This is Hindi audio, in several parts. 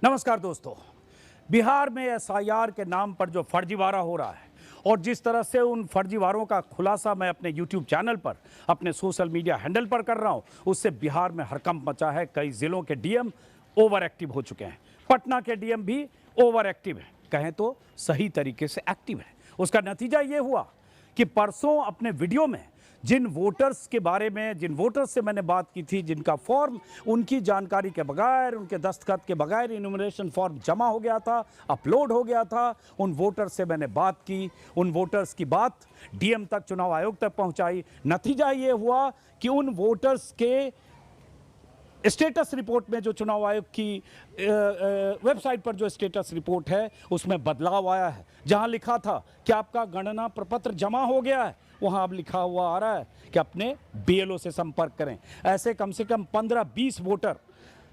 नमस्कार दोस्तों। बिहार में एसआईआर के नाम पर जो फर्जीवाड़ा हो रहा है और जिस तरह से उन फर्जीवाड़ों का खुलासा मैं अपने यूट्यूब चैनल पर, अपने सोशल मीडिया हैंडल पर कर रहा हूं, उससे बिहार में हड़कंप मचा है। कई जिलों के डीएम ओवर एक्टिव हो चुके हैं। पटना के डीएम भी ओवर एक्टिव है, कहें तो सही तरीके से एक्टिव है। उसका नतीजा ये हुआ कि परसों अपने वीडियो में जिन वोटर्स के बारे में, जिन वोटर्स से मैंने बात की थी, जिनका फॉर्म उनकी जानकारी के बगैर, उनके दस्तखत के बगैर इन्यूमरेशन फॉर्म जमा हो गया था, अपलोड हो गया था, उन वोटर्स से मैंने बात की। उन वोटर्स की बात डीएम तक, चुनाव आयोग तक पहुंचाई। नतीजा ये हुआ कि उन वोटर्स के स्टेटस रिपोर्ट में, जो चुनाव आयोग की वेबसाइट पर जो स्टेटस रिपोर्ट है, उसमें बदलाव आया है। जहां लिखा था कि आपका गणना प्रपत्र जमा हो गया है, वहां अब लिखा हुआ आ रहा है कि अपने बीएलओ से संपर्क करें। ऐसे कम से कम 15-20 वोटर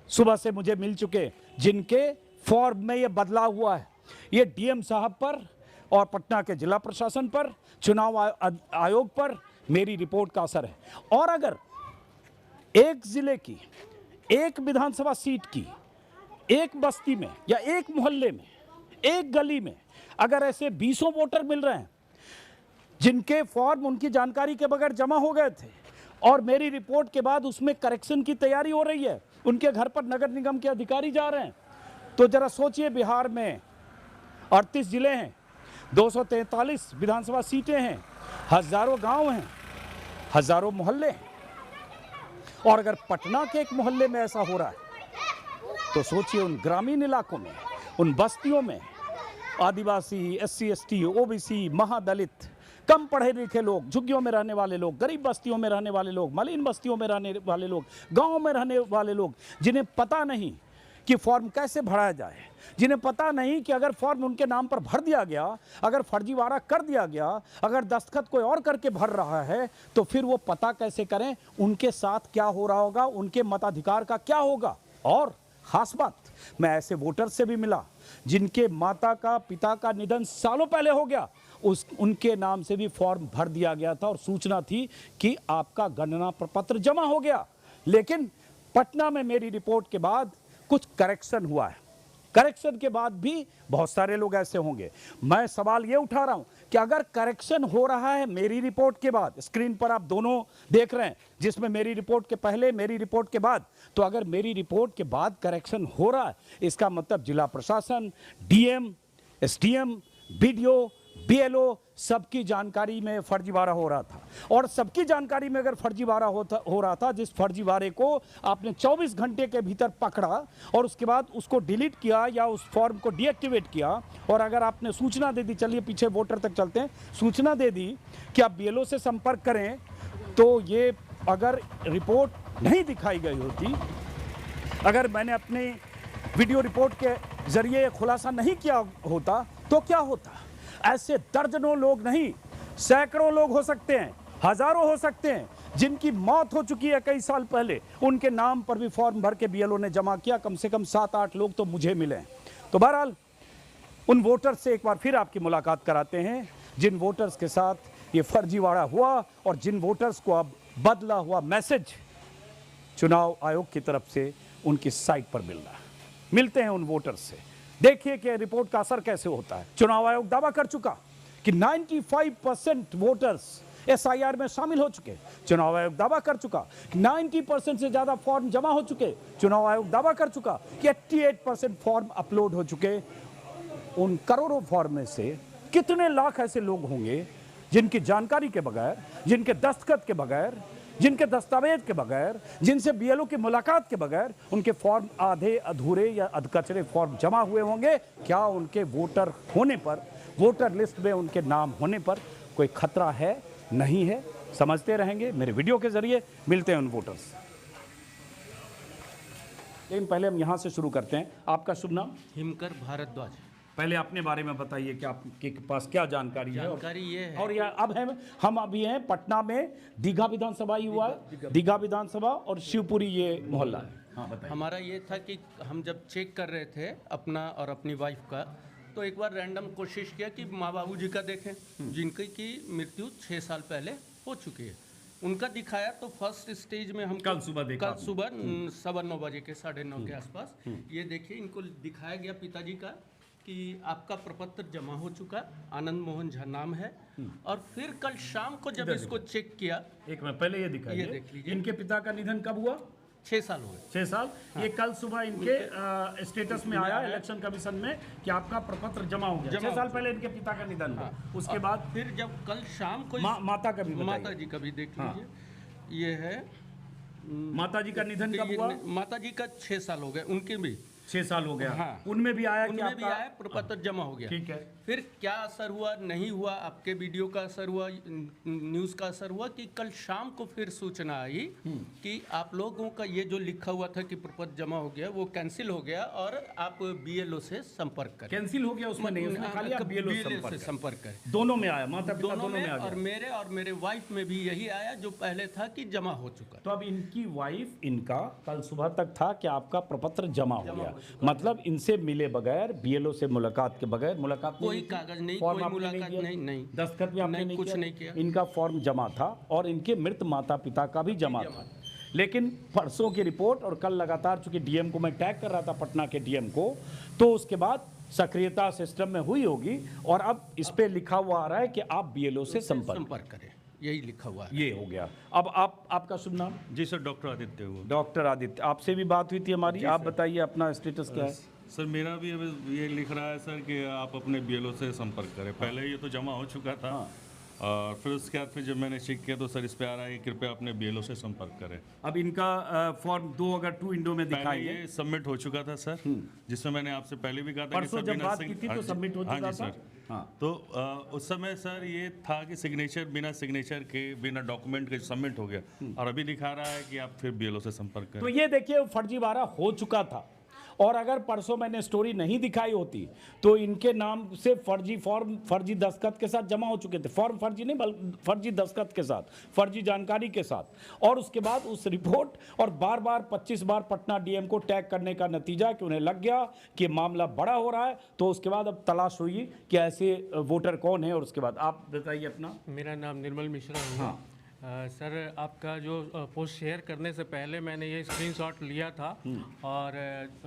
सुबह से मुझे मिल चुके जिनके फॉर्म में ये बदलाव हुआ है। ये डीएम साहब पर और पटना के जिला प्रशासन पर, चुनाव आयोग पर मेरी रिपोर्ट का असर है। और अगर एक जिले की, एक विधानसभा सीट की, एक बस्ती में या एक मोहल्ले में, एक गली में अगर ऐसे 20 वोटर मिल रहे हैं जिनके फॉर्म उनकी जानकारी के बगैर जमा हो गए थे और मेरी रिपोर्ट के बाद उसमें करेक्शन की तैयारी हो रही है, उनके घर पर नगर निगम के अधिकारी जा रहे हैं, तो जरा सोचिए, बिहार में 38 जिले हैं, 243 विधानसभा सीटें हैं, हजारों गांव हैं, हजारों मोहल्ले हैं। और अगर पटना के एक मोहल्ले में ऐसा हो रहा है तो सोचिए उन ग्रामीण इलाकों में, उन बस्तियों में आदिवासी, एससी, एसटी, ओबीसी, महादलित, कम पढ़े लिखे लोग, झुग्गियों में रहने वाले लोग, गरीब बस्तियों में रहने वाले लोग, मलिन बस्तियों में रहने वाले लोग, गांव में रहने वाले लोग, जिन्हें पता नहीं कि फॉर्म कैसे भरा जाए, जिन्हें पता नहीं कि अगर फॉर्म उनके नाम पर भर दिया गया, अगर फर्जीवाड़ा कर दिया गया, अगर दस्तखत कोई और करके भर रहा है, तो फिर वो पता कैसे करें उनके साथ क्या हो रहा होगा, उनके मताधिकार का क्या होगा। और खास बात, मैं ऐसे वोटर से भी मिला जिनके माता का, पिता का निधन सालों पहले हो गया, उनके नाम से भी फॉर्म भर दिया गया था और सूचना थी कि आपका गणना प्रपत्र जमा हो गया। लेकिन पटना में मेरी रिपोर्ट के बाद कुछ करेक्शन हुआ है। करेक्शन के बाद भी बहुत सारे लोग ऐसे होंगे। मैं सवाल ये उठा रहा हूं कि अगर करेक्शन हो रहा है मेरी रिपोर्ट के बाद, स्क्रीन पर आप दोनों देख रहे हैं, जिसमें मेरी रिपोर्ट के पहले, मेरी रिपोर्ट के बाद, तो अगर मेरी रिपोर्ट के बाद करेक्शन हो रहा है, इसका मतलब जिला प्रशासन, डीएम, एसडीएम, बीडीओ, बीएलओ, सबकी जानकारी में फर्जीवाड़ा हो रहा था। और सबकी जानकारी में अगर फर्जीवाड़ा हो रहा था, जिस फर्जीवाड़े को आपने 24 घंटे के भीतर पकड़ा और उसके बाद उसको डिलीट किया या उस फॉर्म को डीएक्टिवेट किया, और अगर आपने सूचना दे दी, चलिए पीछे वोटर तक चलते हैं, सूचना दे दी कि आप बीएलओ से संपर्क करें, तो ये अगर रिपोर्ट नहीं दिखाई गई होती, अगर मैंने अपने वीडियो रिपोर्ट के जरिए खुलासा नहीं किया होता, तो क्या होता? ऐसे दर्जनों लोग नहीं, सैकड़ों लोग हो सकते हैं, हजारों हो सकते हैं, जिनकी मौत हो चुकी है कई साल पहले, उनके नाम पर भी फॉर्म भर के बीएलओ ने जमा किया। कम से कम 7-8 लोग तो मुझे मिले हैं। तो बहरहाल उन वोटर्स से एक बार फिर आपकी मुलाकात कराते हैं जिन वोटर्स के साथ ये फर्जीवाड़ा हुआ और जिन वोटर्स को अब बदला हुआ मैसेज चुनाव आयोग की तरफ से उनकी साइट पर मिल रहा है। मिलते हैं उन वोटर्स से, देखिए कि रिपोर्ट का असर कैसे होता है। चुनाव आयोग दावा कर चुका कि 95% वोटर्स एसआईआर में शामिल हो चुके। चुनाव आयोग दावा कर चुका कि 90% से ज्यादा फॉर्म जमा हो चुके। चुनाव आयोग दावा कर चुका कि 88% फॉर्म अपलोड हो चुके। उन करोड़ों फॉर्म में से कितने लाख ऐसे लोग होंगे जिनकी जानकारी के बगैर, जिनके दस्तखत के बगैर, जिनके दस्तावेज के बगैर, जिनसे बीएलओ की मुलाकात के बगैर उनके फॉर्म आधे अधूरे या अधकचरे फॉर्म जमा हुए होंगे? क्या उनके वोटर होने पर, वोटर लिस्ट में उनके नाम होने पर कोई खतरा है, नहीं है? समझते रहेंगे मेरे वीडियो के जरिए। मिलते हैं उन वोटर्स। लेकिन पहले हम यहाँ से शुरू करते हैं। आपका शुभ नाम? हिमकर भारद्वाज। पहले अपने बारे में बताइए कि आपके पास क्या जानकारी है। जानकारी ये है, और यह अब हम अभी हैं पटना में, दीघा विधानसभा ही हुआ है, दीघा विधानसभा और शिवपुरी ये मोहल्ला है। हाँ बताइए। हमारा ये था कि हम जब चेक कर रहे थे अपना और अपनी वाइफ का, तो एक बार रैंडम कोशिश किया कि माँ बाबू जी का देखें, जिनकी की मृत्यु 6 साल पहले हो चुकी है। उनका दिखाया तो फर्स्ट स्टेज में हम कल सुबह देखा कल सुबह 9:15 बजे के 9:30 के आसपास ये देखिए इनको दिखाया गया पिताजी का कि आपका प्रपत्र जमा हो चुका, आनंद मोहन झा नाम है। और फिर कल शाम को जब इसको चेक किया, एक मिनट पहले ये दिखाइए, ये देख लीजिए। इनके पिता का निधन कब हुआ? 6 साल हो गए। 6 साल। ये कल सुबह इनके स्टेटस में आया इलेक्शन कमीशन में कि आपका प्रपत्र जमा हो गया। 6 साल पहले इनके पिता का निधन हुआ। उसके बाद फिर जब कल शाम को माता का भी बताइए। माता जी का भी देख लीजिए। ये है माता जी का निधन कब हुआ? माता जी का 6 साल हो गए, उनके भी 6 साल हो गया। हाँ। उनमें भी आया कि उनमें भी आपका आया प्रपत्र जमा हो गया। ठीक है। फिर क्या असर हुआ नहीं हुआ, आपके वीडियो का असर हुआ, न्यूज़ का असर हुआ कि कल शाम को फिर सूचना आई कि आप लोगों का ये जो लिखा हुआ था कि प्रपत्र जमा हो गया वो कैंसिल हो गया और आप बीएलओ से संपर्क करें। कैंसिल हो गया उसमें नहीं, उसमें खाली आप बीएलओ से संपर्क करें। दोनों में आया, माता पिता दोनों में में आ और मेरे वाइफ में भी यही आया जो पहले था कि जमा हो चुका। तो अब इनकी वाइफ इनका कल सुबह तक था कि आपका प्रपत्र जमा हो गया, मतलब इनसे मिले बगैर, बीएलओ से मुलाकात के बगैर, मुलाकात कोई कागज नहीं, कोई मुलाकात नहीं, दस्तखत भी आपने नहीं कुछ किया? नहीं किया। इनका फॉर्म जमा था और इनके मृत माता पिता का भी जमा था। लेकिन परसों की रिपोर्ट और कल लगातार, चूंकि डीएम को मैं टैग कर रहा था, पटना के डीएम को, तो उसके बाद सक्रियता सिस्टम में हुई होगी और अब इस पे लिखा हुआ आ रहा है कि आप बीएलओ से संपर्क करें, यही लिखा हुआ है। ये हो गया। अब आपका शुभ नाम? जी सर, डॉक्टर आदित्य हुआ। डॉक्टर आदित्य, आपसे भी बात हुई थी हमारी, आप बताइए अपना स्टेटस क्या है? सर मेरा भी अब ये लिख रहा है सर कि आप अपने बीएलओ से संपर्क करें। पहले ये तो जमा हो चुका था और फिर उसके बाद फिर जब मैंने चेक किया तो सर इस पे आ रहा है कि कृपया अपने बीएलओ से संपर्क करें। अब इनका फॉर्म 2 अगर 2 विंडो में पहले दिखाएंगे, ये सबमिट हो चुका था सर, जिसमें मैंने आपसे पहले भी कहा था कि परसों सर जब बिना बात की थी तो सबमिट हो हाँ चुका जी था। सर। हाँ। तो उस समय सर ये था कि बिना सिग्नेचर के, बिना डॉक्यूमेंट के सबमिट हो गया और अभी दिखा रहा है कि आप फिर बीएलओ से संपर्क करें। तो ये देखिए फर्जीवाड़ा हो चुका था और अगर परसों मैंने स्टोरी नहीं दिखाई होती तो इनके नाम से फर्जी फॉर्म फर्जी दस्तखत के साथ जमा हो चुके थे। फॉर्म फर्जी नहीं बल्कि फर्जी दस्तखत के साथ, फर्जी जानकारी के साथ। और उसके बाद उस रिपोर्ट और बार बार 25 बार पटना डीएम को टैग करने का नतीजा कि उन्हें लग गया कि मामला बड़ा हो रहा है। तो उसके बाद अब तलाश हुई कि ऐसे वोटर कौन है। और उसके बाद आप बताइए अपना। मेरा नाम निर्मल मिश्रा हुआ। सर आपका जो पोस्ट शेयर करने से पहले मैंने ये स्क्रीनशॉट लिया था और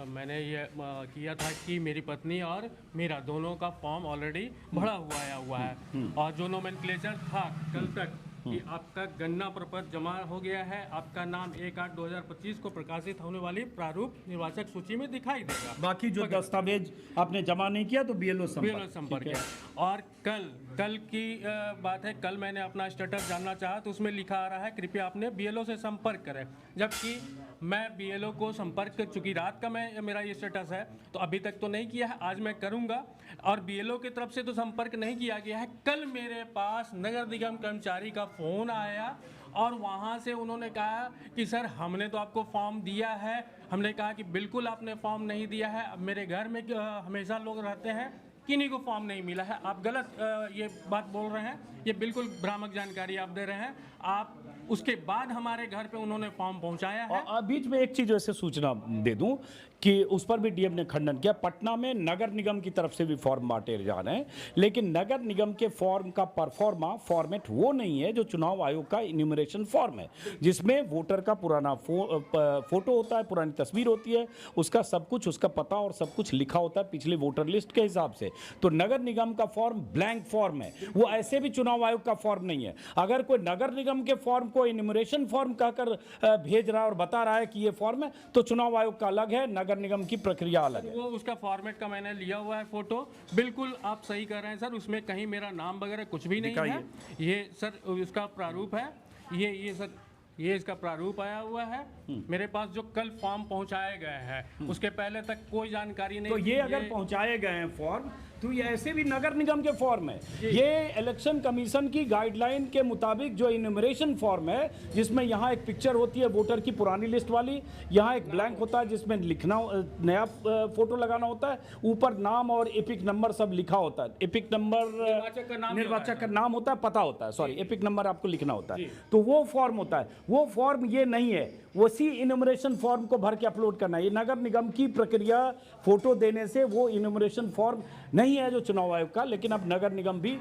मैंने ये किया था कि मेरी पत्नी और मेरा दोनों का फॉर्म ऑलरेडी भरा हुआ है और जो नोमेनक्लेचर था कल तक कि आपका गन्ना प्रपत्र जमा हो गया है, आपका नाम 1/8/2025 को प्रकाशित होने वाली प्रारूप निर्वाचक सूची में दिखाई देगा। बाकी जो दस्तावेज आपने जमा नहीं किया तो बीएलओ संपर्क है। और कल की बात है, कल मैंने अपना स्टेटस जानना चाहा तो उसमें लिखा आ रहा है कृपया अपने बीएलओ से संपर्क करें, जबकि मैं बीएलओ को संपर्क, चूंकि रात का मेरा ये स्टेटस है तो अभी तक तो नहीं किया है, आज मैं करूंगा। और बीएलओ की तरफ से तो संपर्क नहीं किया गया है। कल मेरे पास नगर निगम कर्मचारी का फ़ोन आया और वहाँ से उन्होंने कहा कि सर हमने तो आपको फॉर्म दिया है। हमने कहा कि बिल्कुल आपने फॉर्म नहीं दिया है, अब मेरे घर में हमेशा लोग रहते हैं, किन्हीं को फॉर्म नहीं मिला है, आप गलत ये बात बोल रहे हैं, ये बिल्कुल भ्रामक जानकारी आप दे रहे हैं। आप उसके बाद हमारे घर पे उन्होंने फॉर्म पहुंचाया है। और बीच में एक चीज ऐसे सूचना दे दूं कि उस पर भी डीएम ने खंडन किया। पटना में नगर निगम की तरफ से भी फॉर्म बांटे जा रहे हैं, लेकिन नगर निगम के फॉर्म का परफॉर्मा फॉर्मेट वो नहीं है जो चुनाव आयोग का इन्यूमरेशन फॉर्म है, जिसमें वोटर का पुराना फोटो होता है, पुरानी तस्वीर होती है, उसका सब कुछ, उसका पता और सब कुछ लिखा होता है पिछले वोटर लिस्ट के हिसाब से। तो नगर निगम का फॉर्म ब्लैंक फॉर्म है, वो ऐसे भी चुनाव आयोग का फॉर्म नहीं है। अगर कोई नगर निगम के फॉर्म को इन्यूमरेशन फॉर्म कहकर भेज रहा है और बता रहा है कि ये फॉर्म है, तो चुनाव आयोग का अलग है, नगर निगम की प्रक्रिया अलग है। वो उसका फॉर्मेट का मैंने लिया हुआ है फोटो, बिल्कुल आप सही कर रहे हैं सर, उसमें कहीं मेरा नाम वगैरह कुछ भी नहीं है। ये सर उसका प्रारूप है, ये सर ये इसका प्रारूप आया हुआ है मेरे पास। जो कल फॉर्म पहुंचाए गए हैं उसके पहले तक कोई जानकारी नहीं। तो ये अगर पहुंचाए गए हैं फॉर्म तो ये ऐसे भी नगर निगम के फॉर्म है। ये इलेक्शन कमीशन की गाइडलाइन के मुताबिक जो इन्यूमरेशन फॉर्म है, जिसमें यहाँ एक पिक्चर होती है वोटर की पुरानी लिस्ट वाली, यहाँ एक ब्लैंक होता है जिसमें लिखना नया फोटो लगाना होता है, ऊपर नाम और एपिक नंबर सब लिखा होता है। एपिक नंबर निर्वाचक का नाम होता है, पता होता है, सॉरी एपिक नंबर आपको लिखना होता है, तो वो फॉर्म होता है। वो फॉर्म ये नहीं है, उसी इनमरेशन फॉर्म को भर के अपलोड करना है। ये नगर निगम की प्रक्रिया फोटो देने से वो इनमरेशन फॉर्म नहीं है जो चुनाव आयोग का, लेकिन अब नगर निगम भी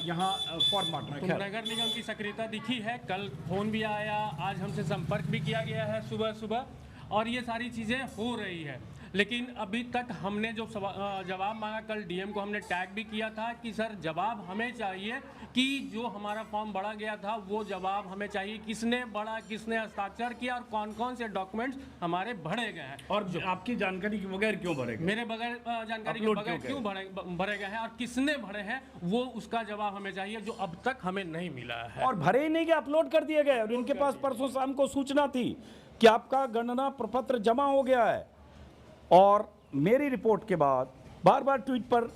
यहाँ फॉर्म बांट रहा है। नगर निगम की सक्रियता दिखी है, कल फोन भी आया, आज हमसे संपर्क भी किया गया है सुबह सुबह, और ये सारी चीज़ें हो रही है। लेकिन अभी तक हमने जो जवाब मांगा, कल डीएम को हमने टैग भी किया था कि सर जवाब हमें चाहिए कि जो हमारा फॉर्म बढ़ा गया था वो जवाब हमें चाहिए, किसने बढ़ा, किसने हस्ताक्षर किया और कौन कौन से डॉक्यूमेंट्स हमारे भरे गए हैं, और आपकी जानकारी के बगैर क्यों भरेगा, मेरे बगैर जानकारी के बगैर क्यों भरे गए हैं और किसने भरे हैं, वो उसका जवाब हमें चाहिए, जो अब तक हमें नहीं मिला है। और भरे ही नहीं कि अपलोड कर दिए गए। और इनके पास परसों शाम को सूचना थी कि आपका गणना प्रपत्र जमा हो गया है, और मेरी रिपोर्ट के बाद बार बार ट्वीट पर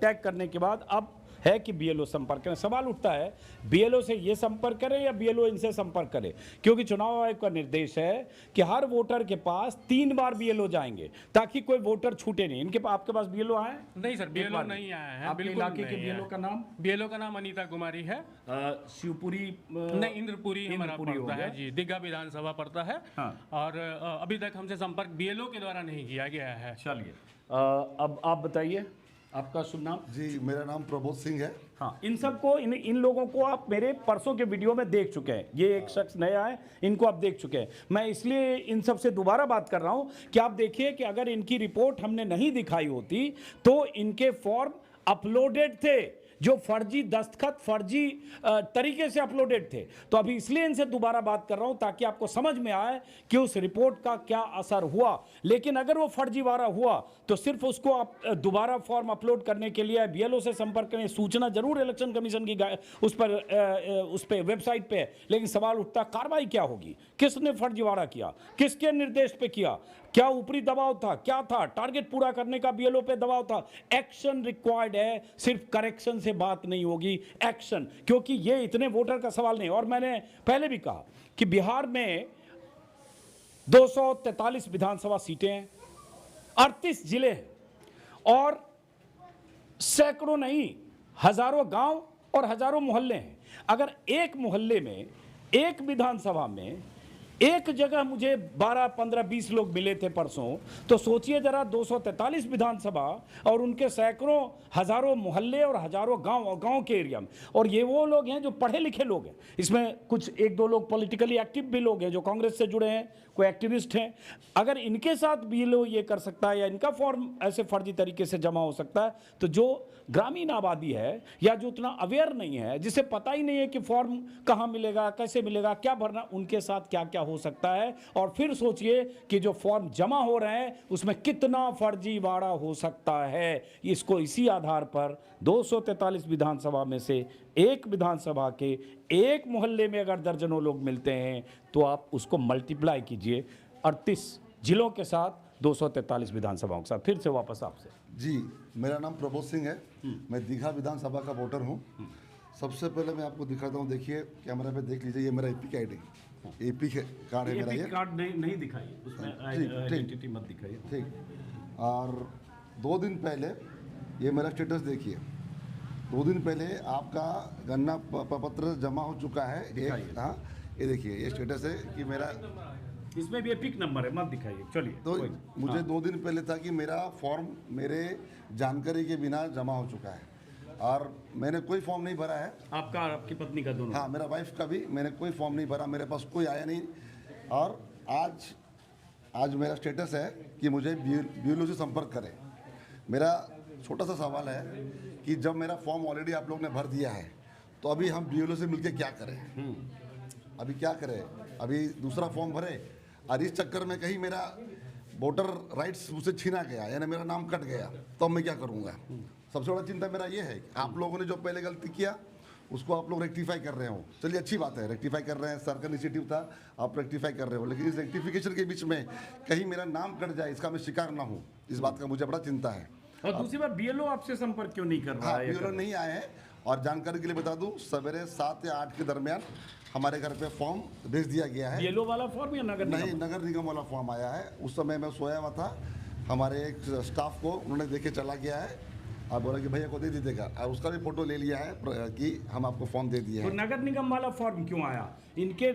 टैग करने के बाद अब है कि बीएलओ संपर्क करें। सवाल उठता है बीएलओ से ये संपर्क करें या बीएलओ इनसे संपर्क करें, क्योंकि चुनाव आयोग का निर्देश है कि हर वोटर के पास 3 बार बीएलओ जाएंगे ताकि कोई वोटर छूटे नहीं। इनके आपके पास बीएलओ आए? नहीं सर, बीएलओ नहीं आया है। आपके इलाके के बीएलओ का नाम? बीएलओ का नाम अनीता कुमारी है। शिवपुरी नहीं, इंद्रपुरी हमारा पड़ता है जी, दीघा विधानसभा पड़ता है। हाँ। और अभी तक हमसे संपर्क बीएलओ के द्वारा नहीं किया गया है। चलिए, अब आप बताइए आपका शुभ नाम? जी, मेरा नाम प्रबोध सिंह है। हाँ, इन सबको इन लोगों को आप मेरे परसों के वीडियो में देख चुके हैं। ये एक शख्स नया है, इनको आप देख चुके हैं। मैं इसलिए इन सब से दोबारा बात कर रहा हूं कि आप देखिए कि अगर इनकी रिपोर्ट हमने नहीं दिखाई होती तो इनके फॉर्म अपलोडेड थे, जो फर्जी दस्तखत, फर्जी तरीके से अपलोडेड थे। तो अभी इसलिए इनसे दोबारा बात कर रहा हूं ताकि आपको समझ में आए कि उस रिपोर्ट का क्या असर हुआ। लेकिन अगर वो फर्जीवाड़ा हुआ तो सिर्फ उसको आप दोबारा फॉर्म अपलोड करने के लिए बीएलओ से संपर्क करें। सूचना जरूर इलेक्शन कमीशन की उस पर वेबसाइट पे है, लेकिन सवाल उठता कार्रवाई क्या होगी, किसने फर्जीवाड़ा किया, किसके निर्देश पे किया, क्या ऊपरी दबाव था, क्या था, टारगेट पूरा करने का बीएलओ पे दबाव था। एक्शन रिक्वायर्ड है, सिर्फ करेक्शन से बात नहीं होगी, एक्शन। क्योंकि ये इतने वोटर का सवाल नहीं। और मैंने पहले भी कहा कि बिहार में 243 विधानसभा सीटें हैं, 38 जिले हैं, और सैकड़ों नहीं हजारों गांव और हजारों मोहल्ले हैं। अगर एक मोहल्ले में, एक विधानसभा में एक जगह मुझे 12, 15, 20 लोग मिले थे परसों, तो सोचिए जरा 243 विधानसभा और उनके सैकड़ों हजारों मोहल्ले और हजारों गांव और गांव के एरिया में। और ये वो लोग हैं जो पढ़े लिखे लोग हैं, इसमें कुछ 1-2 लोग पॉलिटिकली एक्टिव भी लोग हैं जो कांग्रेस से जुड़े हैं, कोई एक्टिविस्ट हैं। अगर इनके साथ बीएलओ ये कर सकता है या इनका फॉर्म ऐसे फर्जी तरीके से जमा हो सकता है, तो जो ग्रामीण आबादी है या जो उतना अवेयर नहीं है, जिसे पता ही नहीं है कि फॉर्म कहाँ मिलेगा, कैसे मिलेगा, क्या भरना, उनके साथ क्या क्या हो सकता है। और फिर सोचिए कि जो फॉर्म जमा हो रहे हैं उसमें कितना फर्जीवाड़ा हो सकता है। इसको इसी आधार पर 243 विधानसभा में से एक विधानसभा के एक मोहल्ले में अगर दर्जनों लोग मिलते हैं तो आप उसको मल्टीप्लाई कीजिए 38 जिलों के साथ, 243 विधानसभाओं के साथ। फिर से वापस आपसे। जी, मेरा नाम प्रबोध सिंह है। मैं दीघा विधानसभा का वोटर हूँ। सबसे पहले मैं आपको दिखाता हूँ, देखिए कैमरा पे देख लीजिए, ये मेरा एपी का आईडी, एपी कार्ड है मेरा। ये कार्ड नहीं दिखाइए, उसमें आइडेंटिटी मत दिखाइए। ठीक। और 2 दिन पहले ये मेरा स्टेटस देखिए, 2 दिन पहले आपका गन्ना पत्र जमा हो चुका है एक। हाँ, ये देखिए, ये स्टेटस है कि मेरा, इसमें भी एपिक नंबर है, मत दिखाइए। चलिए, तो मुझे 2 दिन पहले था कि मेरा फॉर्म मेरे जानकारी के बिना जमा हो चुका है और मैंने कोई फॉर्म नहीं भरा है। आपका और आपकी पत्नी का दोनों? हाँ, मेरा वाइफ का भी, मैंने कोई फॉर्म नहीं भरा, मेरे पास कोई आया नहीं। और आज मेरा स्टेटस है कि मुझे बीएलओ से संपर्क करें। मेरा छोटा सा सवाल है कि जब मेरा फॉर्म ऑलरेडी आप लोग ने भर दिया है तो अभी हम बीएलओ से मिलकर क्या करें? अभी क्या करें? अभी दूसरा फॉर्म भरे और इस चक्कर में कहीं मेरा वोटर राइट्स मुझसे छीना गया, यानी मेरा नाम कट गया, तो अब मैं क्या करूँगा? सबसे बड़ा चिंता मेरा ये है कि आप लोगों ने जो पहले गलती किया उसको आप लोग रेक्टिफाई कर रहे हो। चलिए, अच्छी बात है, रेक्टिफाई कर रहे हैं, सर का इनिशिएटिव था, आप रेक्टिफाई कर रहे हो, लेकिन इस रेक्टिफिकेशन के बीच में कहीं मेरा नाम कट जाए, इसका मैं शिकार ना हूँ, इस बात का मुझे बड़ा चिंता है। और दूसरी बात, बीएलओ आपसे संपर्क क्यों नहीं कर रहा है? बीएलओ नहीं आए हैं। और जानकारी के लिए बता दूं, सवेरे 7 या 8 के दरमियान हमारे घर पे फॉर्म भेज दिया गया है। बीएलओ वाला फॉर्म या नगर निगम? नहीं, नगर निगम वाला फॉर्म आया है। उस समय मैं सोया हुआ था, हमारे एक स्टाफ को उन्होंने देखे चला गया है और बोला कि भैया को दे दीजिएगा, और उसका भी फोटो ले लिया है कि हम आपको फॉर्म दे दिए तो हैं। नगर निगम वाला फॉर्म क्यों आया? इनके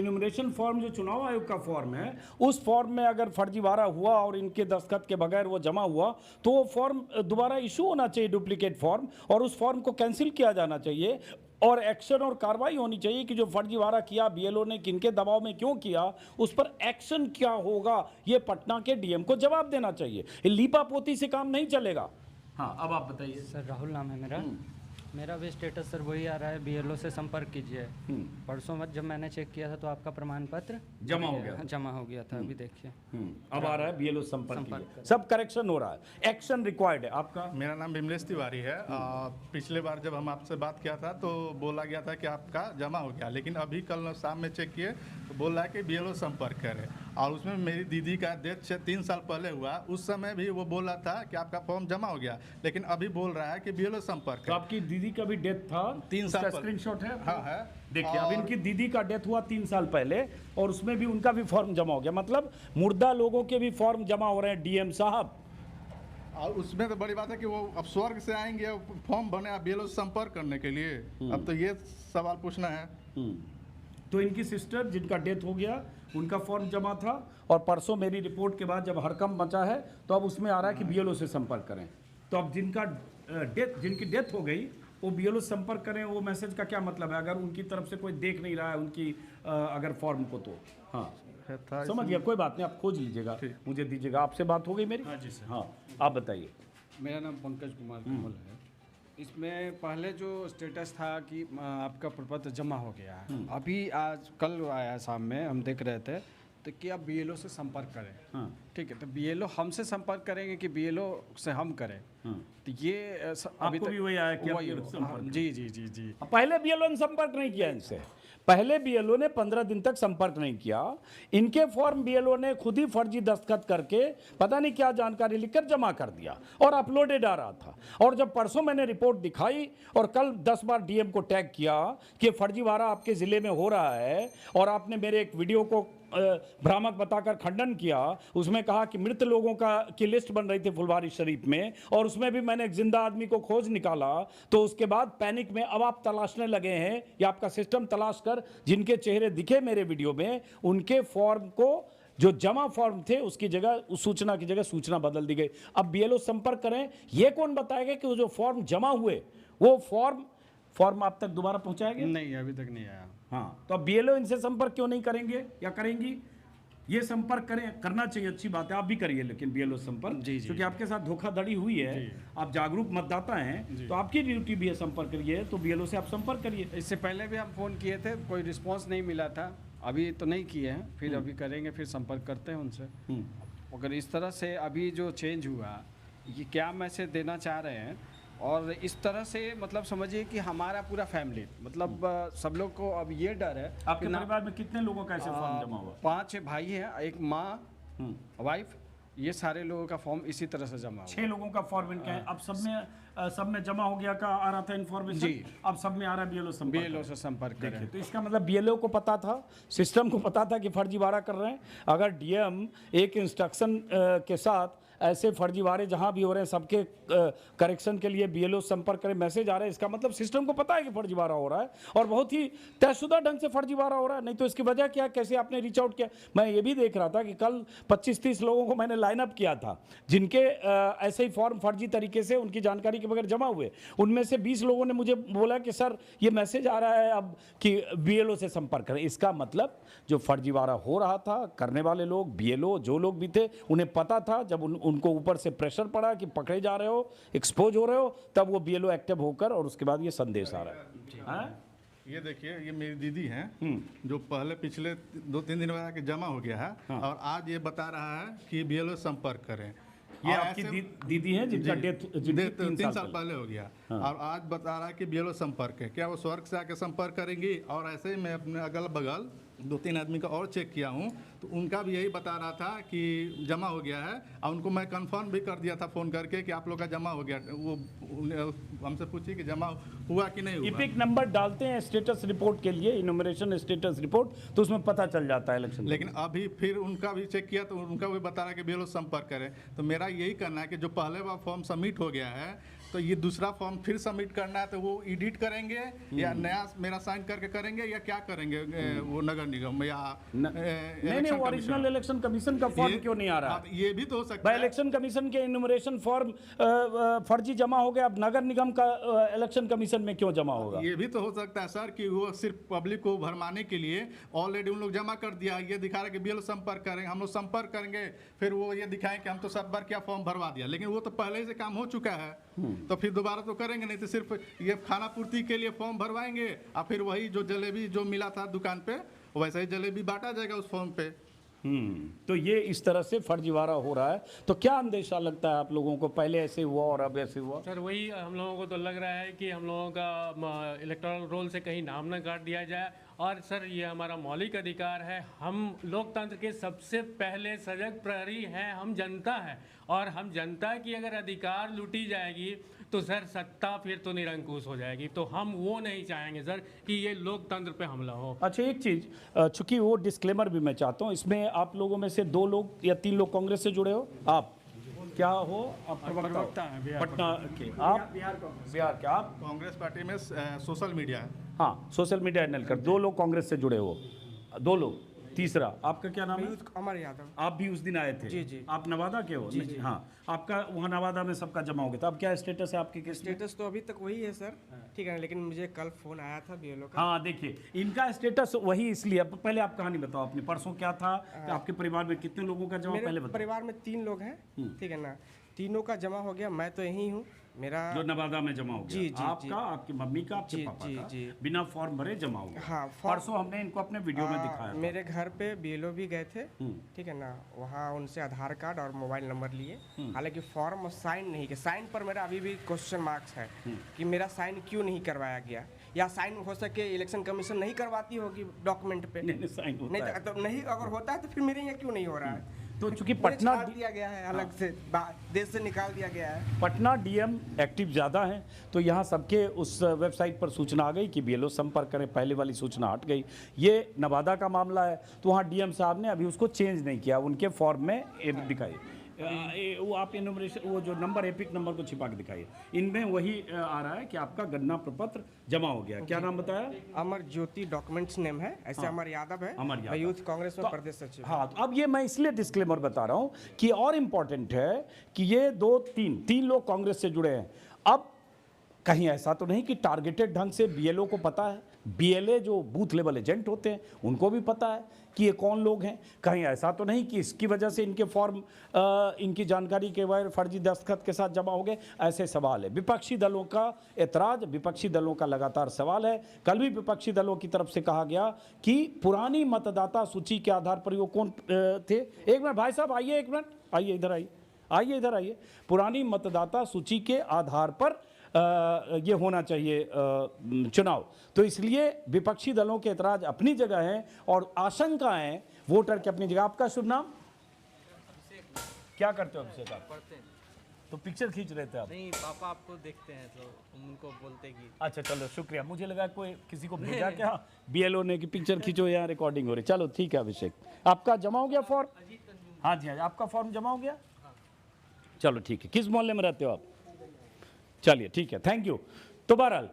इनुमरेशन फॉर्म जो चुनाव आयोग का फॉर्म है, उस फॉर्म में अगर फर्जीवाड़ा हुआ और इनके दस्तखत के बगैर वो जमा हुआ तो वो फॉर्म दोबारा इशू होना चाहिए, डुप्लीकेट फॉर्म, और उस फॉर्म को कैंसिल किया जाना चाहिए और एक्शन और कार्रवाई होनी चाहिए कि जो फर्जीवाड़ा किया बीएलओ ने किनके दबाव में क्यों किया, उस पर एक्शन क्या होगा, ये पटना के डीएम को जवाब देना चाहिए। लीपा पोती से काम नहीं चलेगा। हाँ, अब आप बताइए। सर राहुल नाम है मेरा। मेरा भी स्टेटस सर वही आ रहा है, बीएलओ से संपर्क कीजिए। परसों जब मैंने चेक किया था तो आपका प्रमाण पत्र जमा हो गया, जमा हो गया था। अभी देखिए अब आ रहा है बीएलओ संपर्क कीजिए। सब करेक्शन हो रहा है, एक्शन रिक्वायर्ड है। आपका? मेरा नाम विमलेश तिवारी है। पिछले बार जब हम आपसे बात किया था तो बोला गया था कि आपका जमा हो गया, लेकिन अभी कल शाम में चेक किए तो बोल रहा है कि बीएलओ संपर्क करें। और उसमें मेरी दीदी का डेथ 3 साल पहले हुआ, उस समय भी वो बोल रहा था कि आपका फॉर्म जमा हो गया, लेकिन अभी बोल रहा है कि बीएलओ संपर्क तो आपकी दीदी का भी डेथ था 3 साल पहले। स्क्रीनशॉट है? हाँ है। देखिए, अब इनकी दीदी का डेथ हुआ 3 साल पहले और उसमें भी उनका भी फॉर्म जमा हो गया। मतलब मुर्दा लोगों के भी फॉर्म जमा हो रहे हैं डीएम साहब। और उसमें तो बड़ी बात है कि वो अब स्वर्ग से आएंगे फॉर्म भरने बीएलओ संपर्क करने के लिए। अब तो ये सवाल पूछना है। तो इनकी सिस्टर जिनका डेथ हो गया उनका फॉर्म जमा था, और परसों मेरी रिपोर्ट के बाद जब हड़कंप मचा है तो अब उसमें आ रहा है कि बीएलओ से संपर्क करें। तो अब जिनकी डेथ हो गई वो बीएलओ संपर्क करें, वो मैसेज का क्या मतलब है अगर उनकी तरफ से कोई देख नहीं रहा है उनकी अगर फॉर्म को? तो हाँ, समझ गया, कोई बात नहीं, आप खोज लीजिएगा, मुझे दीजिएगा। आपसे बात हो गई मेरी? हाँ जी सर। हाँ, आप बताइए। मेरा नाम पंकज कुमार कमल है। इसमें पहले जो स्टेटस था कि आपका प्रपत्र जमा हो गया है, अभी आज कल आया शाम में हम देख रहे थे तो कि आप बीएलओ से संपर्क करें। हाँ। ठीक है, तो बीएलओ हमसे संपर्क करेंगे कि बीएलओ से हम करें? तो ये अभी आपको भी वही आया कि आप संपर्क? जी जी जी जी। पहले बीएलओ ने संपर्क नहीं किया इनसे, पहले बीएलओ ने 15 दिन तक संपर्क नहीं किया। इनके फॉर्म बीएलओ ने खुद ही फर्जी दस्तखत करके पता नहीं क्या जानकारी लिखकर जमा कर दिया और अपलोडेड आ रहा था। और जब परसों मैंने रिपोर्ट दिखाई और कल 10 बार डीएम को टैग किया कि फर्जीवाड़ा आपके ज़िले में हो रहा है, और आपने मेरे एक वीडियो को भ्रामक बताकर खंडन किया, उसमें कहा कि मृत लोगों की लिस्ट बन रही थी फुलवारी शरीफ में, और उसमें भी मैंने एक जिंदा आदमी को खोज निकाला, तो उसके बाद पैनिक में अब आप तलाशने लगे हैं, या आपका सिस्टम तलाश कर जिनके चेहरे दिखे मेरे वीडियो में उनके फॉर्म को, जो जमा फॉर्म थे उसकी जगह, उस सूचना की जगह सूचना बदल दी गई। अब बीएलओ संपर्क करें, ये कौन बताएगा कि वो जो फॉर्म जमा हुए वो फॉर्म आप तक दोबारा पहुंचाएंगे? नहीं, अभी तक नहीं आया। हाँ, तो अब बीएलओ इनसे संपर्क क्यों नहीं करेंगे या करेंगी? ये संपर्क करना चाहिए, अच्छी बात है, आप भी करिए, लेकिन बीएलओ संपर्क, क्योंकि आपके साथ धोखाधड़ी हुई है, आप जागरूक मतदाता हैं, तो आपकी ड्यूटी भी है संपर्क करिए, तो बीएलओ से आप संपर्क करिए। इससे पहले भी हम फ़ोन किए थे, कोई रिस्पांस नहीं मिला था, अभी तो नहीं किए हैं, फिर अभी करेंगे, फिर संपर्क करते हैं उनसे। अगर इस तरह से अभी जो चेंज हुआ, ये क्या मैसेज देना चाह रहे हैं? और इस तरह से मतलब समझिए कि हमारा पूरा फैमिली, मतलब सब लोग को अब ये डर है। आपके परिवार में कितने लोगों का ऐसे फॉर्म जमा हुआ? 5 भाई हैं, एक माँ, वाइफ, ये सारे लोगों का फॉर्म इसी तरह से जमा हुआ। 6 लोगों का फॉर्म इनका है। अब सब में जमा हो गया का आ रहा था इन्फॉर्मेशन जी, अब सब में आ रहा है बीएलओ से संपर्क करें। तो इसका मतलब बीएलओ को पता था, सिस्टम को पता था कि फर्जीवाड़ा कर रहे हैं। अगर डीएम एक इंस्ट्रक्शन के साथ ऐसे फर्जीवाड़े जहां भी हो रहे हैं सबके करेक्शन के लिए बीएलओ संपर्क करें मैसेज आ रहा है, इसका मतलब सिस्टम को पता है कि फर्जीवाड़ा हो रहा है और बहुत ही तयशुदा ढंग से फर्जीवाड़ा हो रहा है। नहीं तो इसकी वजह क्या, कैसे आपने रीच आउट किया? मैं ये भी देख रहा था कि कल 25-30 लोगों को मैंने लाइन अप किया था जिनके ऐसे ही फॉर्म फर्जी तरीके से उनकी जानकारी के बगैर जमा हुए। उनमें से 20 लोगों ने मुझे बोला कि सर ये मैसेज आ रहा है अब कि बीएलओ से संपर्क करें। इसका मतलब जो फर्जीवाड़ा हो रहा था, करने वाले लोग, बीएलओ जो लोग भी थे, उन्हें पता था। जब उनको ऊपर से प्रेशर पड़ा कि पकड़े जा रहे हो, एक्सपोज हो रहे हो, तब वो बीएलओ एक्टिव होकर और उसके बाद ये संदेश आ रहा है। ये देखिए, ये मेरी दीदी हैं जो पहले पिछले 2-3 दिन में आके जमा हो गया है और आज ये बता रहा है कि बीएलओ संपर्क करें। ये आपकी दीदी है जिनका डेथ 3 साल पहले हो गया और आज बता रहा है कि बीएलओ संपर्क है। क्या वो स्वर्ग से आके संपर्क करेंगी? और ऐसे ही मैं अपने अगल बगल 2-3 आदमी का और चेक किया हूँ, तो उनका भी यही बता रहा था कि जमा हो गया है, और उनको मैं कंफर्म भी कर दिया था फ़ोन करके कि आप लोग का जमा हो गया। वो हमसे पूछी कि जमा हुआ कि नहीं हुआ। इपिक नंबर डालते हैं स्टेटस रिपोर्ट के लिए, इनुमरेशन स्टेटस रिपोर्ट, तो उसमें पता चल जाता है इलेक्शन। लेकिन अभी फिर उनका भी चेक किया तो उनका भी बता रहा है कि BLO संपर्क करें। तो मेरा यही कहना है कि जो पहले वाला फॉर्म सबमिट हो गया है, तो ये दूसरा फॉर्म फिर सबमिट करना है, तो वो एडिट करेंगे या नया मेरा साइन करके करेंगे या क्या करेंगे वो नगर निगम या नहीं, वो ओरिजिनल इलेक्शन कमीशन का फॉर्म क्यों नहीं आ रहा है? ये भी तो हो सकता है। इलेक्शन कमीशन के इनुमरेशन फॉर्म फर्जी जमा हो गया, अब नगर निगम का इलेक्शन कमीशन में क्यों जमा होगा? ये भी तो हो सकता है सर कि वो सिर्फ पब्लिक को भरमाने के लिए ऑलरेडी उन लोग जमा कर दिया, ये दिखा रहे कि BLO संपर्क करेंगे, हम लोग संपर्क करेंगे, फिर वो ये दिखाएं कि हम तो सब बार क्या फॉर्म भरवा दिया, लेकिन वो तो पहले ही से काम हो चुका है, तो फिर दोबारा तो करेंगे नहीं, तो सिर्फ ये खाना पूर्ति के लिए फॉर्म भरवाएंगे और फिर वही जो जलेबी जो मिला था दुकान पे वैसा ही जलेबी बांटा जाएगा उस फॉर्म पे। तो ये इस तरह से फर्जीवाड़ा हो रहा है। तो क्या अंदेशा लगता है आप लोगों को, पहले ऐसे हुआ और अब ऐसे हुआ? सर वही हम लोगों को तो लग रहा है कि हम लोगों का इलेक्टोरल रोल से कहीं नाम न काट दिया जाए। और सर ये हमारा मौलिक अधिकार है, हम लोकतंत्र के सबसे पहले सजग प्रहरी हैं, हम जनता हैं, और हम जनता की अगर अधिकार लूटी जाएगी तो सर सत्ता फिर तो निरंकुश हो जाएगी, तो हम वो नहीं चाहेंगे सर कि ये लोकतंत्र पे हमला हो। अच्छा, एक चीज़, चूंकि वो डिस्क्लेमर भी मैं चाहता हूँ, इसमें आप लोगों में से 2 लोग या 3 लोग कांग्रेस से जुड़े हो, आप क्या हो? आप प्रवक्ता हैं पटना के, आप बिहार के, आप कांग्रेस पार्टी में सोशल मीडिया है। हाँ, सोशल मीडिया हैंडल कर। 2 लोग कांग्रेस से जुड़े हो, 2 लोग, तीसरा आपका क्या नाम है? अमर यादव। आप भी उस दिन आए थे? जी जी। आप नवादा के हो? जी। हाँ, आपका वहाँ नवादा में सबका जमा हो गया था। अब क्या स्टेटस है आपके केस में? स्टेटस तो अभी तक वही है सर, ठीक है ना, लेकिन मुझे कल फोन आया था BLO का। हाँ, देखिए इनका स्टेटस वही इसलिए। अब पहले आप कहानी बताओ अपनी, परसों क्या था, आपके परिवार में कितने लोगों का जमा, पहले बताओ। परिवार में 3 लोग हैं, ठीक है ना, तीनों का जमा हो गया, मैं तो यहीं हूँ। मेरा जो नवादा में जमा हो गया, जी, जी, आपका, आपकी मम्मी का, आपके जी, पापा जी, का, जी। बिना फॉर्म भरे जमा हो गया। हाँ, परसों हमने इनको अपने वीडियो में दिखाया था। मेरे घर पे BLO भी गए थे, ठीक है ना, वहाँ उनसे आधार कार्ड और मोबाइल नंबर लिए, हालांकि फॉर्म साइन नहीं किया। साइन पर मेरा अभी भी क्वेश्चन मार्क्स है कि मेरा साइन क्यों नहीं करवाया गया, या साइन हो सके इलेक्शन कमीशन नहीं करवाती होगी डॉक्यूमेंट पे। नहीं, साइन होता नहीं है। तो नहीं, अगर होता है तो फिर मेरे यहाँ क्यों नहीं हो रहा है? तो चूंकि मुझे पटना छाड़ दिया गया है अलग से, देश से निकाल दिया गया है। पटना DM एक्टिव ज़्यादा है, तो यहाँ सबके उस वेबसाइट पर सूचना आ गई कि BLO संपर्क करें, पहले वाली सूचना हट गई। ये नवादा का मामला है, तो वहाँ DM साहब ने अभी उसको चेंज नहीं किया, उनके फॉर्म में दिखाई। वो आप इनुमरेशन, वो जो नंबर एपिक नंबर को छिपा के दिखाइए, इनमें वही आ रहा है कि आपका गन्ना प्रपत्र जमा हो गया। क्या नाम बताया? अमर ज्योति डॉक्यूमेंट्स नेम है, ऐसे अमर यादव है, अमर यादव। मैं यूथ कांग्रेस में प्रदेश सचिव। हाँ, तो अब ये मैं इसलिए डिस्क्लेमर बता रहा हूँ कि और इम्पोर्टेंट है कि ये 2-3 लोग कांग्रेस से जुड़े हैं। अब कहीं ऐसा तो नहीं कि टारगेटेड ढंग से BLO को पता है, BLA जो बूथ लेवल एजेंट होते हैं उनको भी पता है कि ये कौन लोग हैं। कहीं ऐसा तो नहीं कि इसकी वजह से इनके फॉर्म इनकी जानकारी के बगैर फर्जी दस्तखत के साथ जमा हो गए। ऐसे सवाल है। विपक्षी दलों का एतराज, विपक्षी दलों का लगातार सवाल है। कल भी विपक्षी दलों की तरफ से कहा गया कि पुरानी मतदाता सूची के आधार पर वो कौन थे। एक मिनट भाई साहब, आइए, एक मिनट आइए, इधर आइए, आइए इधर आइए। पुरानी मतदाता सूची के आधार पर ये होना चाहिए चुनाव। तो इसलिए विपक्षी दलों के एतराज अपनी जगह हैं और आशंकाएं वोटर की अपनी जगह। आपका शुभ नाम? क्या करते हो अभिषेक आप? पढ़ते हैं। तो पिक्चर खींच रहे थे आप? नहीं, पापा आपको देखते हैं तो उनको बोलते कि अच्छा, चलो शुक्रिया। मुझे लगा कोई किसी को भेजा क्या BLO ने कि पिक्चर खींचो, यहाँ रिकॉर्डिंग हो रही। चलो ठीक है अभिषेक, आपका जमा हो गया फॉर्म? हाँ जी, हाँ, आपका फॉर्म जमा हो गया। चलो ठीक है। किस मोहल्ले में रहते हो आप? चलिए ठीक है, थैंक यू। तो बहरहाल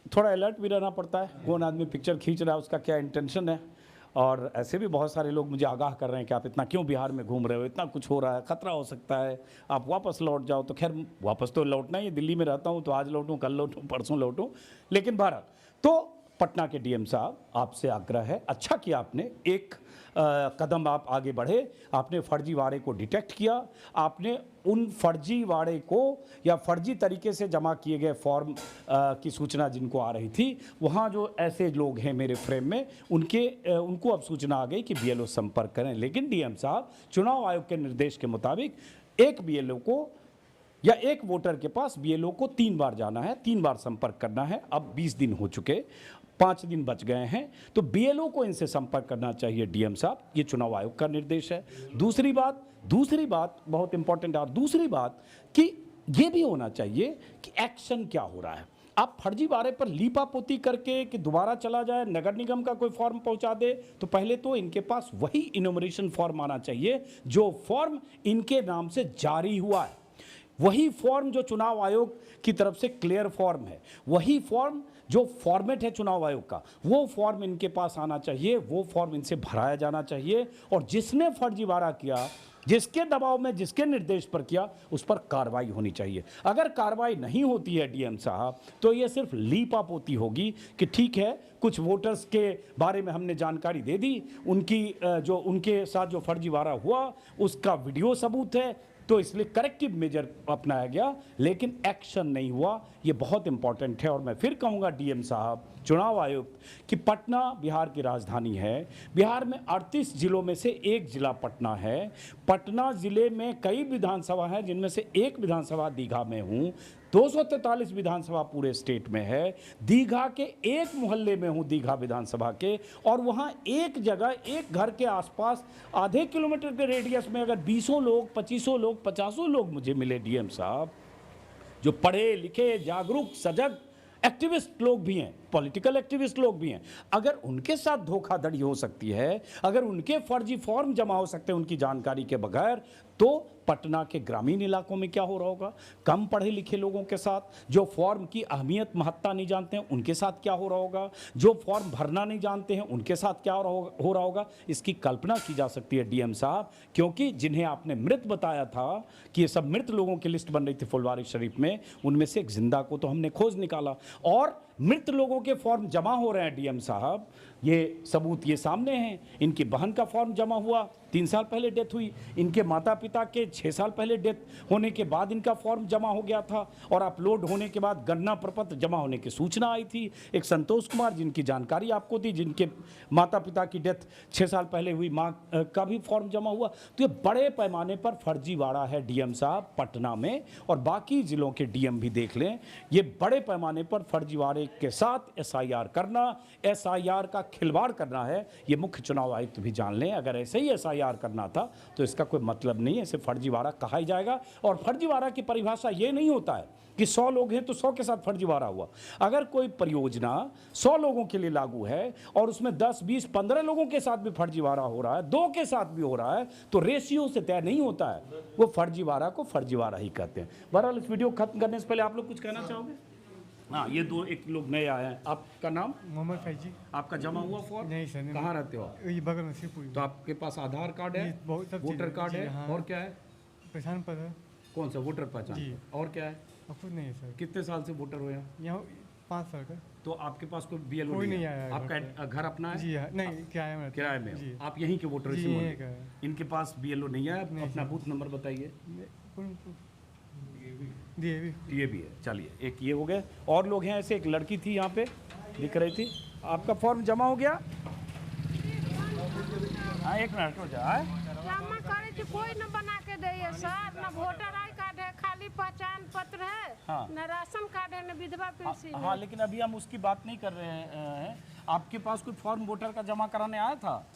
थोड़ा अलर्ट भी रहना पड़ता है, कौन आदमी पिक्चर खींच रहा है, उसका क्या इंटेंशन है। और ऐसे भी बहुत सारे लोग मुझे आगाह कर रहे हैं कि आप इतना क्यों बिहार में घूम रहे हो, इतना कुछ हो रहा है, खतरा हो सकता है, आप वापस लौट जाओ। तो खैर वापस तो लौटना ही, दिल्ली में रहता हूँ तो आज लौटूँ, कल लौटूँ, परसों लौटूँ। लेकिन बहरहाल तो पटना के DM साहब, आपसे आग्रह है, अच्छा किया आपने, एक कदम आप आगे बढ़े, आपने फर्जीवाड़े को डिटेक्ट किया, आपने उन फर्जीवाड़े को या फर्जी तरीके से जमा किए गए फॉर्म की सूचना जिनको आ रही थी, वहाँ जो ऐसे लोग हैं मेरे फ्रेम में, उनको अब सूचना आ गई कि BLO संपर्क करें। लेकिन DM साहब, चुनाव आयोग के निर्देश के मुताबिक एक BLO को या एक वोटर के पास BLO को 3 बार जाना है, 3 बार संपर्क करना है। अब 20 दिन हो चुके, 5 दिन बच गए हैं, तो बीएलओ को इनसे संपर्क करना चाहिए डीएम साहब, ये चुनाव आयोग का निर्देश है। दूसरी बात बहुत इंपॉर्टेंट है, दूसरी बात कि ये भी होना चाहिए कि एक्शन क्या हो रहा है। आप फर्जीवाड़े पर लीपापोती करके कि दोबारा चला जाए, नगर निगम का कोई फॉर्म पहुंचा दे, तो पहले तो इनके पास वही इनोमरेशन फॉर्म आना चाहिए जो फॉर्म इनके नाम से जारी हुआ है, वही फॉर्म जो चुनाव आयोग की तरफ से क्लियर फॉर्म है, वही फॉर्म जो फॉर्मेट है चुनाव आयोग का, वो फॉर्म इनके पास आना चाहिए, वो फॉर्म इनसे भराया जाना चाहिए। और जिसने फर्जीवाड़ा किया, जिसके दबाव में, जिसके निर्देश पर किया, उस पर कार्रवाई होनी चाहिए। अगर कार्रवाई नहीं होती है डीएम साहब, तो ये सिर्फ लीपापोती होगी कि ठीक है, कुछ वोटर्स के बारे में हमने जानकारी दे दी, उनकी जो उनके साथ जो फर्जीवाड़ा हुआ उसका वीडियो सबूत है, तो इसलिए करेक्टिव मेजर अपनाया गया, लेकिन एक्शन नहीं हुआ। ये बहुत इंपॉर्टेंट है। और मैं फिर कहूँगा डीएम साहब, चुनाव आयुक्त, कि पटना बिहार की राजधानी है। बिहार में 38 जिलों में से एक जिला पटना है। पटना जिले में कई विधानसभा हैं, जिनमें से एक विधानसभा दीघा में हूँ। 243 विधानसभा पूरे स्टेट में है। दीघा के एक मोहल्ले में हूँ, दीघा विधानसभा के, और वहाँ एक जगह, एक घर के आसपास आधे किलोमीटर के रेडियस में अगर 20 लोग, 25 लोग, 50 लोग मुझे मिले डीएम साहब, जो पढ़े लिखे, जागरूक, सजग एक्टिविस्ट लोग भी हैं, पॉलिटिकल एक्टिविस्ट लोग भी हैं, अगर उनके साथ धोखाधड़ी हो सकती है, अगर उनके फर्जी फॉर्म जमा हो सकते हैं उनकी जानकारी के बगैर, तो पटना के ग्रामीण इलाकों में क्या हो रहा होगा? कम पढ़े लिखे लोगों के साथ, जो फॉर्म की अहमियत महत्ता नहीं जानते हैं, उनके साथ क्या हो रहा होगा? जो फॉर्म भरना नहीं जानते हैं, उनके साथ क्या हो रहा होगा? इसकी कल्पना की जा सकती है डीएम साहब, क्योंकि जिन्हें आपने मृत बताया था कि ये सब मृत लोगों की लिस्ट बन रही थी फुलवारीशरीफ में, उनमें से एक जिंदा को तो हमने खोज निकाला, और मृत लोगों के फॉर्म जमा हो रहे हैं डीएम साहब। ये सबूत ये सामने हैं। इनकी बहन का फॉर्म जमा हुआ, 3 साल पहले डेथ हुई। इनके माता पिता के 6 साल पहले डेथ होने के बाद इनका फॉर्म जमा हो गया था, और अपलोड होने के बाद गणना प्रपत्र जमा होने की सूचना आई थी। एक संतोष कुमार, जिनकी जानकारी आपको दी, जिनके माता पिता की डेथ 6 साल पहले हुई, माँ का भी फॉर्म जमा हुआ। तो ये बड़े पैमाने पर फर्जीवाड़ा है डीएम साहब पटना में, और बाकी जिलों के डीएम भी देख लें। ये बड़े पैमाने पर फर्जीवाड़े के साथ एसआईआर करना, एसआईआर का खिलवाड़ करना है, ये मुख्य चुनाव आयुक्त भी जान लें। अगर ऐसे ही एसआईआर करना था तो इसका कोई मतलब नहीं है, इसे फर्जीवाड़ा कहा ही जाएगा। और फर्जीवाड़ा की परिभाषा ये नहीं होता है कि 100 लोग हैं तो 100 के साथ फर्जीवाड़ा हुआ। अगर कोई परियोजना 100 लोगों के लिए लागू है और उसमें 10, 20, 15 लोगों के साथ भी फर्जीवाड़ा हो रहा है, 2 के साथ भी हो रहा है, तो रेशियो से तय नहीं होता है। वो फर्जीवाड़ा को फर्जीवाड़ा ही कहते हैं। बहरहाल, इस वीडियो खत्म करने से पहले आप लोग कुछ कहना चाहोगे? हाँ, ये 1 लोग नए आए हैं। आपका नाम? मोहम्मद फैजी। आपका जमा हुआ फॉर्म? नहीं सर। कहाँ रहते हो? ये बगल में शिवपुरी। तो आपके पास आधार कार्ड है, वोटर कार्ड है, हाँ। और क्या है? पहचान पत्र है। कौन सा? वोटर पहचान जी। पत्र। और क्या है? कुछ नहीं है सर। कितने साल से वोटर हो यहाँ 5 साल का। तो आपके पास कोई बीएलओ कोई नहीं आया है। आपका घर अपना है? जी हाँ, नहीं किराए में। किराए में जी। हो। आप यहीं के वोटर? जी, इसी यहीं मोहल्ले? का है। इनके पास बीएलओ नहीं है। अपना बूथ नंबर बताइए। डीएवी है। चलिए, एक ये हो गए। और लोग हैं ऐसे? एक लड़की थी यहाँ पे दिख रही थी। आपका फॉर्म जमा हो गया? हाँ, 1 मिनट हो जाए। जमा करे थी, कोई न बना के दे सर, न वोटर आई कार्ड है, खाली पहचान पत्र है, हाँ। न राशन कार्ड है, न विधवा पेंशन। हाँ, लेकिन अभी हम उसकी बात नहीं कर रहे हैं। आपके पास कोई फॉर्म वोटर का जमा कराने आया था?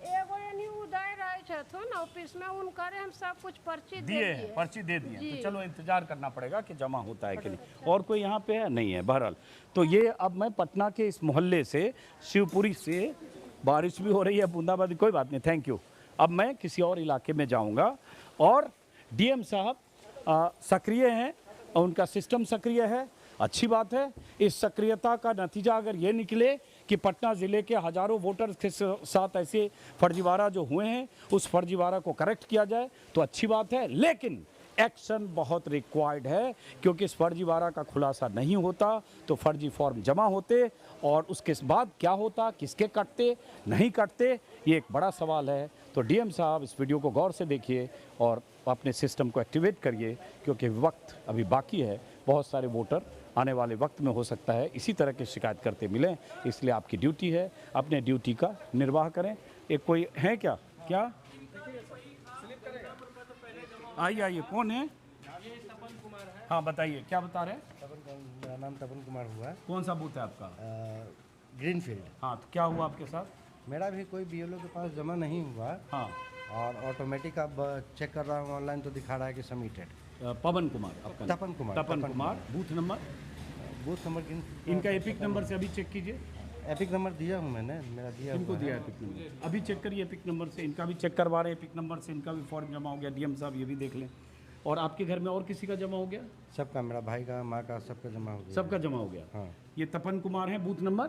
एगो यानी उदय रहे छथुन ऑफिस में, उनकरे हम सब कुछ पर्ची दिए हैं, पर्ची दे दिए। जी। तो चलो, इंतजार करना पड़ेगा कि जमा होता है कि नहीं। और कोई यहाँ पे है? नहीं है। बहरहाल, तो ये अब मैं पटना के इस मोहल्ले से, शिवपुरी से, बारिश भी हो रही है, बूंदाबांदी, कोई बात नहीं, थैंक यू। अब मैं किसी और इलाके में जाऊँगा। और डीएम साहब सक्रिय हैं, उनका सिस्टम सक्रिय है, अच्छी बात है। इस सक्रियता का नतीजा अगर ये निकले कि पटना ज़िले के हज़ारों वोटर्स के साथ ऐसे फर्जीवाड़ा जो हुए हैं, उस फर्जीवाड़ा को करेक्ट किया जाए तो अच्छी बात है। लेकिन एक्शन बहुत रिक्वायर्ड है, क्योंकि इस फर्जीवाड़ा का खुलासा नहीं होता तो फर्जी फॉर्म जमा होते, और उसके बाद क्या होता, किसके कटते, नहीं कटते, ये एक बड़ा सवाल है। तो डीएम साहब, इस वीडियो को गौर से देखिए और अपने सिस्टम को एक्टिवेट करिए, क्योंकि वक्त अभी बाकी है। बहुत सारे वोटर आने वाले वक्त में हो सकता है इसी तरह की शिकायत करते मिलें, इसलिए आपकी ड्यूटी है, अपने ड्यूटी का निर्वाह करें। एक कोई है क्या? क्या? आइए, कौन है? हाँ, बताइए, क्या बता रहे हैं? मेरा नाम तपन कुमार हुआ है। कौन सा बूथ है आपका? ग्रीनफील्ड। हाँ, तो क्या हुआ आपके साथ? मेरा भी कोई बीएलओ के पास जमा नहीं हुआ। हाँ। और ऑटोमेटिक अब चेक कर रहा हूँ ऑनलाइन तो दिखा रहा है कि सबमिटेड। पवन कुमार आपका? Tapan Kumar. Tapan Kumar. Booth number? Booth number इनका एपिक नंबर से अभी चेक कीजिए। एपिक नंबर दिया हूँ मैंने, मेरा दिया। इनको दिया एपिक नंबर, अभी चेक करिए एपिक नंबर से। इनका भी चेक करवा रहे हैं एपिक नंबर से, इनका भी फॉर्म जमा हो गया। डीएम साहब ये भी देख लें। और आपके घर में और किसी का जमा हो गया? सबका, मेरा भाई का, माँ का, सबका जमा हो गया। सबका जमा हो गया। हाँ। ये तपन कुमार है, बूथ नंबर?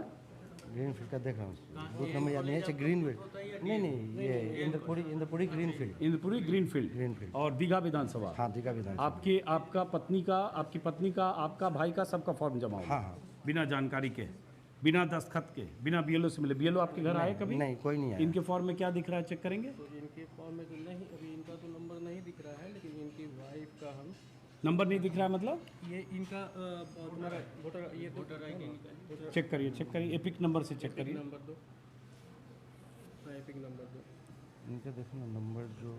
ग्रीनफील्ड का देख रहा हूँ, बूथ नंबर याद नहीं है। ग्रीनफील्ड नहीं, ये इंद्रपुरी ग्रीनफील्ड। इंद्रपुरी ग्रीनफील्ड। और दीघा विधानसभा? हाँ, दीघा विधानसभा। आपका पत्नी का, आपकी पत्नी का, आपका भाई का, सबका फॉर्म जमा हो? हाँ। बिना जानकारी के, बिना दस्तखत के, बिना बीएलओ से मिले। बीएलओ आपके घर आए कभी? नहीं, कोई नहीं आया। इनके फॉर्म में क्या दिख रहा है, चेक करेंगे? इनके फॉर्म में तो नहीं, अभी इनका तो नंबर नहीं दिख रहा है, लेकिन इनकी वाइफ का हम नंबर नहीं दिख रहा है मतलब? ये इनका वोटर आई चेक करिए एपिक नंबर से चेक करिए। नंबर दो, एपिक नंबर दो। इनका देखो ना नंबर जो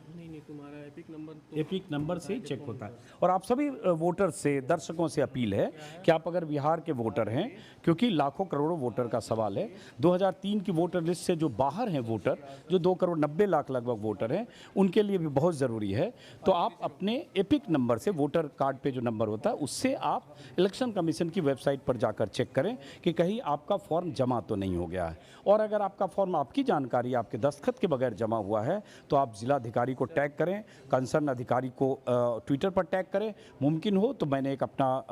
नहीं, तुम्हारा एपिक नंबर एपिक नंबर से ही चेक होता है। और आप सभी वोटर से, दर्शकों से अपील है कि आप अगर बिहार के वोटर हैं, क्योंकि लाखों करोड़ों वोटर का सवाल है, 2003 की वोटर लिस्ट से जो बाहर हैं वोटर, जो 2 करोड़ 90 लाख लगभग वोटर हैं, उनके लिए भी बहुत ज़रूरी है। तो आप अपने एपिक नंबर से, वोटर कार्ड पे जो नंबर होता है, उससे आप इलेक्शन कमीशन की वेबसाइट पर जाकर चेक करें कि कहीं आपका फॉर्म जमा तो नहीं हो गया है। और अगर आपका फॉर्म आपकी जानकारी, आपके दस्तखत के बगैर जमा हुआ है, तो आप जिलाधिकारी को टैग करें, कंसर्न अधिकारी को ट्विटर पर टैग करें। मुमकिन हो तो मैंने एक अपना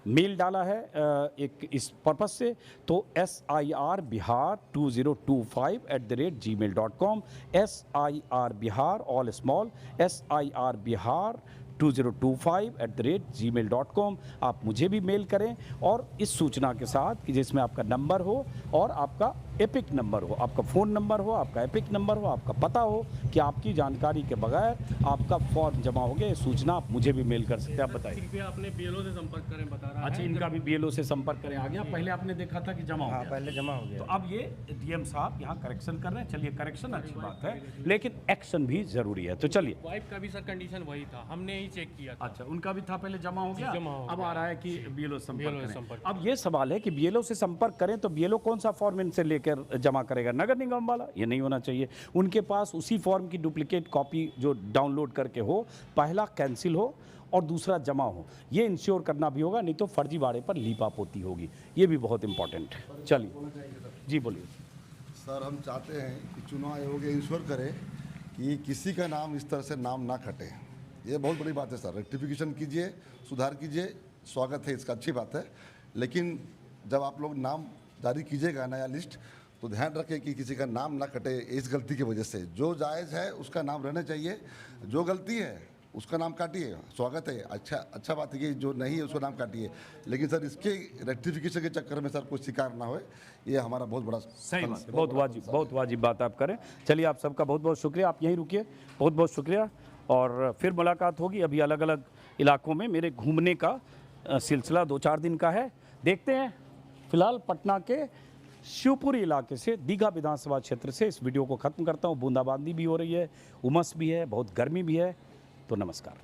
मेल डाला है एक इस पर्पस से, तो SIRBihar2025@gmail.com, SIRBihar all small, SIRBihar2025@gmail.com। आप मुझे भी मेल करें और इस सूचना के साथ कि जिसमें आपका नंबर हो और आपका एपिक नंबर हो, आपका फ़ोन नंबर हो, आपका एपिक नंबर हो, आपका पता हो कि आपकी जानकारी के बगैर आपका फॉर्म जमा हो गया। ये सूचना आप मुझे भी मेल कर सकते हैं। आप बताइए। कृपया अपने बीएलओ से संपर्क करें, बता रहा है। अच्छा, इनका भी बीएलओ से संपर्क करें। आ गया? पहले आपने देखा था कि जमा हो हाँ, गया? पहले जमा हो गया। तो अब ये डीएम साहब यहाँ करेक्शन कर रहे हैं। चलिए, करेक्शन अच्छी बात है, लेकिन एक्शन भी ज़रूरी है। तो चलिए। वाइफ का भी सर कंडीशन वही था, हमने ही चेक किया था। अच्छा, उनका भी था, पहले जमा हो गया, जमा हो अब गया। आ रहा है कि बीएलओ संपर्क करें। संपर्क। अब ये सवाल है कि बीएलओ से संपर्क करें तो बीएलओ कौन सा फॉर्म इनसे लेकर जमा करेगा? नगर निगम वाला? ये नहीं होना चाहिए। उनके पास उसी फॉर्म की डुप्लीकेट कॉपी जो डाउनलोड करके हो, पहला कैंसिल हो और दूसरा जमा हो, ये इंश्योर करना भी होगा, नहीं तो फर्जीवाड़े पर लीपापोती होगी। ये भी बहुत इंपॉर्टेंट है। चलिए जी, बोलिए। सर, हम चाहते हैं कि चुनाव आयोग इंश्योर करे कि किसी का नाम इस तरह से नाम ना कटे। ये बहुत बड़ी बात है सर। रेक्टिफिकेशन कीजिए, सुधार कीजिए, स्वागत है इसका, अच्छी बात है। लेकिन जब आप लोग नाम जारी कीजिएगा नया लिस्ट, तो ध्यान रखें कि किसी का नाम ना कटे इस गलती की वजह से। जो जायज़ है उसका नाम रहना चाहिए, जो गलती है उसका नाम काटिए, स्वागत है, अच्छा बात है कि जो नहीं है उसका नाम काटिए। लेकिन सर, इसके रेक्टिफिकेशन के चक्कर में सर कोई शिकार ना हो, ये हमारा बहुत बड़ा सही बात है। बहुत वाजिब बात आप करें। चलिए, आप सबका बहुत बहुत शुक्रिया। आप यहीं रुकिए, बहुत बहुत शुक्रिया। और फिर मुलाकात होगी। अभी अलग अलग इलाकों में मेरे घूमने का सिलसिला 2-4 दिन का है, देखते हैं। फिलहाल पटना के शिवपुरी इलाके से, दीघा विधानसभा क्षेत्र से इस वीडियो को ख़त्म करता हूँ। बूंदाबांदी भी हो रही है, उमस भी है, बहुत गर्मी भी है। तो नमस्कार।